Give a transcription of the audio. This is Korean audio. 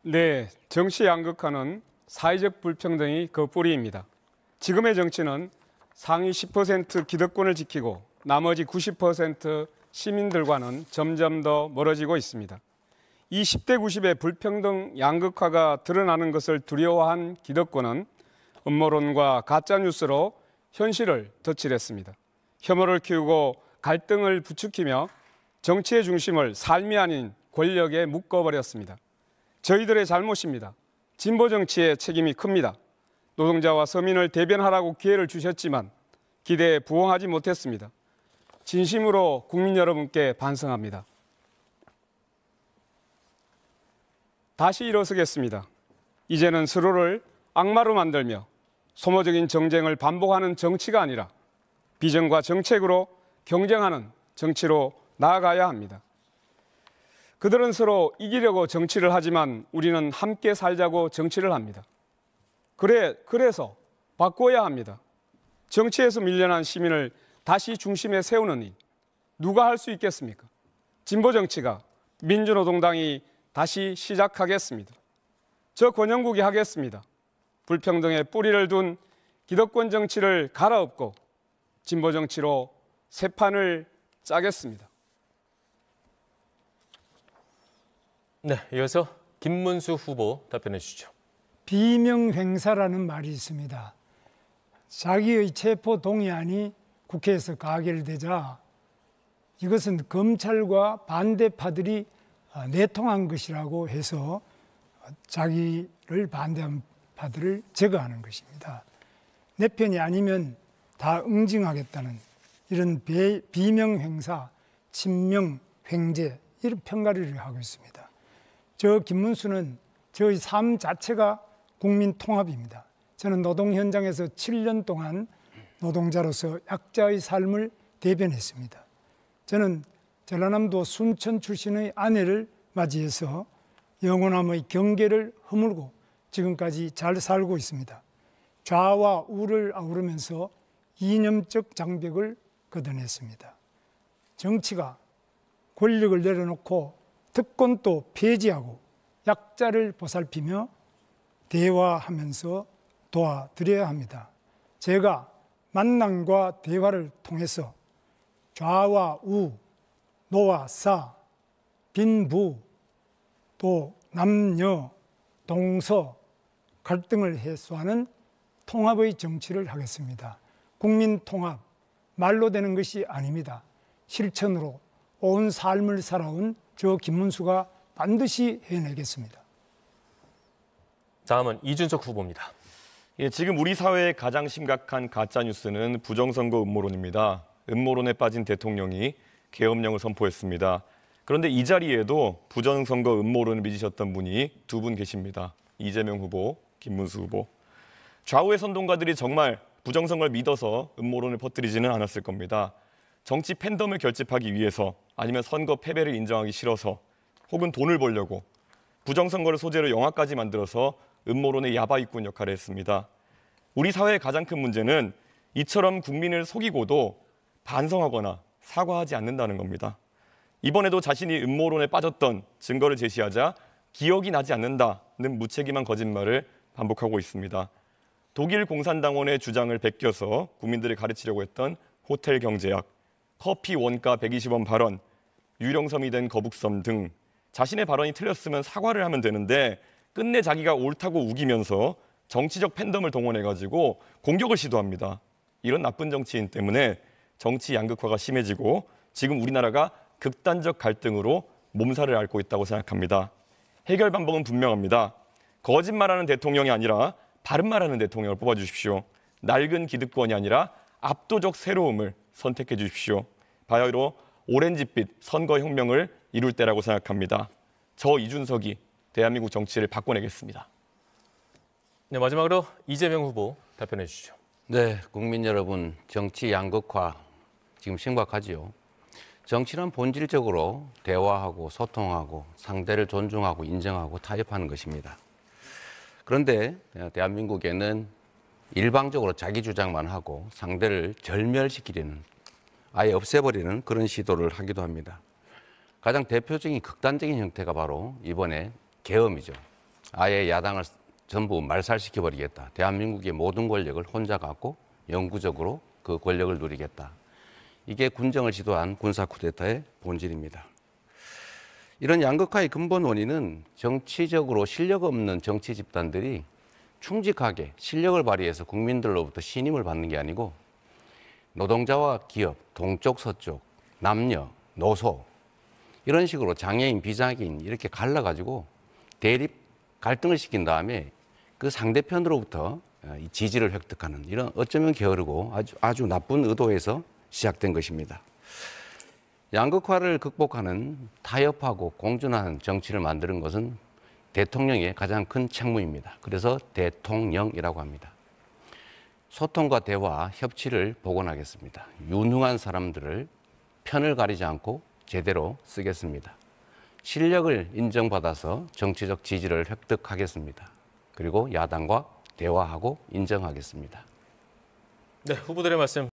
네, 정치 양극화는 사회적 불평등이 그 뿌리입니다. 지금의 정치는 상위 10% 기득권을 지키고 나머지 90% 시민들과는 점점 더 멀어지고 있습니다. 이 10대 90의 불평등 양극화가 드러나는 것을 두려워한 기득권은 음모론과 가짜뉴스로 현실을 덧칠했습니다. 혐오를 키우고 갈등을 부추기며 정치의 중심을 삶이 아닌 권력에 묶어버렸습니다. 저희들의 잘못입니다. 진보 정치의 책임이 큽니다. 노동자와 서민을 대변하라고 기회를 주셨지만 기대에 부응하지 못했습니다. 진심으로 국민 여러분께 반성합니다. 다시 일어서겠습니다. 이제는 서로를 악마로 만들며 소모적인 정쟁을 반복하는 정치가 아니라 비전과 정책으로 경쟁하는 정치로 나아가야 합니다. 그들은 서로 이기려고 정치를 하지만 우리는 함께 살자고 정치를 합니다. 그래서 바꿔야 합니다. 정치에서 밀려난 시민을 다시 중심에 세우는 일, 누가 할 수 있겠습니까? 진보 정치가, 민주노동당이 다시 시작하겠습니다. 저 권영국이 하겠습니다. 불평등에 뿌리를 둔 기득권 정치를 갈아엎고 진보 정치로 새 판을 짜겠습니다. 네, 이어서 김문수 후보 답변해 주시죠. 비명행사라는 말이 있습니다. 자기의 체포 동의안이 국회에서 가결되자 이것은 검찰과 반대파들이 내통한 것이라고 해서 자기를 반대한 파들을 제거하는 것입니다. 내 편이 아니면 다 응징하겠다는 이런 비명행사, 친명횡재 이런 평가를 하고 있습니다. 저 김문수는 저의 삶 자체가 국민 통합입니다. 저는 노동 현장에서 7년 동안 노동자로서 약자의 삶을 대변했습니다. 저는 전라남도 순천 출신의 아내를 맞이해서 영원함의 경계를 허물고 지금까지 잘 살고 있습니다. 좌와 우를 아우르면서 이념적 장벽을 걷어냈습니다. 정치가 권력을 내려놓고 특권도 폐지하고 약자를 보살피며 대화하면서 도와드려야 합니다. 제가 만남과 대화를 통해서 좌와 우, 노와 사, 빈부, 또 남녀, 동서, 갈등을 해소하는 통합의 정치를 하겠습니다. 국민 통합, 말로 되는 것이 아닙니다. 실천으로 온 삶을 살아온 저 김문수가 반드시 해내겠습니다. 다음은 이준석 후보입니다. 예, 지금 우리 사회의 가장 심각한 가짜뉴스는 부정선거 음모론입니다. 음모론에 빠진 대통령이 계엄령을 선포했습니다. 그런데 이 자리에도 부정선거 음모론을 믿으셨던 분이 두 분 계십니다. 이재명 후보, 김문수 후보. 좌우의 선동가들이 정말 부정선거를 믿어서 음모론을 퍼뜨리지는 않았을 겁니다. 정치 팬덤을 결집하기 위해서 아니면 선거 패배를 인정하기 싫어서 혹은 돈을 벌려고 부정선거를 소재로 영화까지 만들어서 음모론의 야바이꾼 역할을 했습니다. 우리 사회의 가장 큰 문제는 이처럼 국민을 속이고도 반성하거나 사과하지 않는다는 겁니다. 이번에도 자신이 음모론에 빠졌던 증거를 제시하자 기억이 나지 않는다는 무책임한 거짓말을 반복하고 있습니다. 독일 공산당원의 주장을 베껴서 국민들을 가르치려고 했던 호텔 경제학, 커피 원가 120원 발언, 유령섬이 된 거북섬 등 자신의 발언이 틀렸으면 사과를 하면 되는데 끝내 자기가 옳다고 우기면서 정치적 팬덤을 동원해가지고 공격을 시도합니다. 이런 나쁜 정치인 때문에 정치 양극화가 심해지고 지금 우리나라가 극단적 갈등으로 몸살을 앓고 있다고 생각합니다. 해결 방법은 분명합니다. 거짓말하는 대통령이 아니라 바른말하는 대통령을 뽑아주십시오. 낡은 기득권이 아니라 압도적 새로움을 선택해 주십시오. 바야흐로 오렌지빛 선거혁명을 이룰 때라고 생각합니다. 저 이준석이 대한민국 정치를 바꿔내겠습니다. 네, 마지막으로 이재명 후보 답변해 주시죠. 네, 국민 여러분, 정치 양극화 지금 심각하지요. 정치는 본질적으로 대화하고 소통하고 상대를 존중하고 인정하고 타협하는 것입니다. 그런데 대한민국에는 일방적으로 자기 주장만 하고 상대를 절멸시키려는, 아예 없애버리는 그런 시도를 하기도 합니다. 가장 대표적인 극단적인 형태가 바로 이번에 계엄이죠. 아예 야당을 전부 말살시켜버리겠다. 대한민국의 모든 권력을 혼자 갖고 영구적으로 그 권력을 누리겠다. 이게 군정을 시도한 군사 쿠데타의 본질입니다. 이런 양극화의 근본 원인은 정치적으로 실력 없는 정치 집단들이 충직하게 실력을 발휘해서 국민들로부터 신임을 받는 게 아니고 노동자와 기업, 동쪽, 서쪽, 남녀, 노소 이런 식으로 장애인, 비장애인 이렇게 갈라가지고 대립, 갈등을 시킨 다음에 그 상대편으로부터 지지를 획득하는 이런 어쩌면 게으르고 아주 나쁜 의도에서 시작된 것입니다. 양극화를 극복하는 타협하고 공존하는 정치를 만드는 것은 대통령의 가장 큰 책무입니다. 그래서 대통령이라고 합니다. 소통과 대화, 협치를 복원하겠습니다. 유능한 사람들을 편을 가리지 않고 제대로 쓰겠습니다. 실력을 인정받아서 정치적 지지를 획득하겠습니다. 그리고 야당과 대화하고 인정하겠습니다. 네, 후보들의 말씀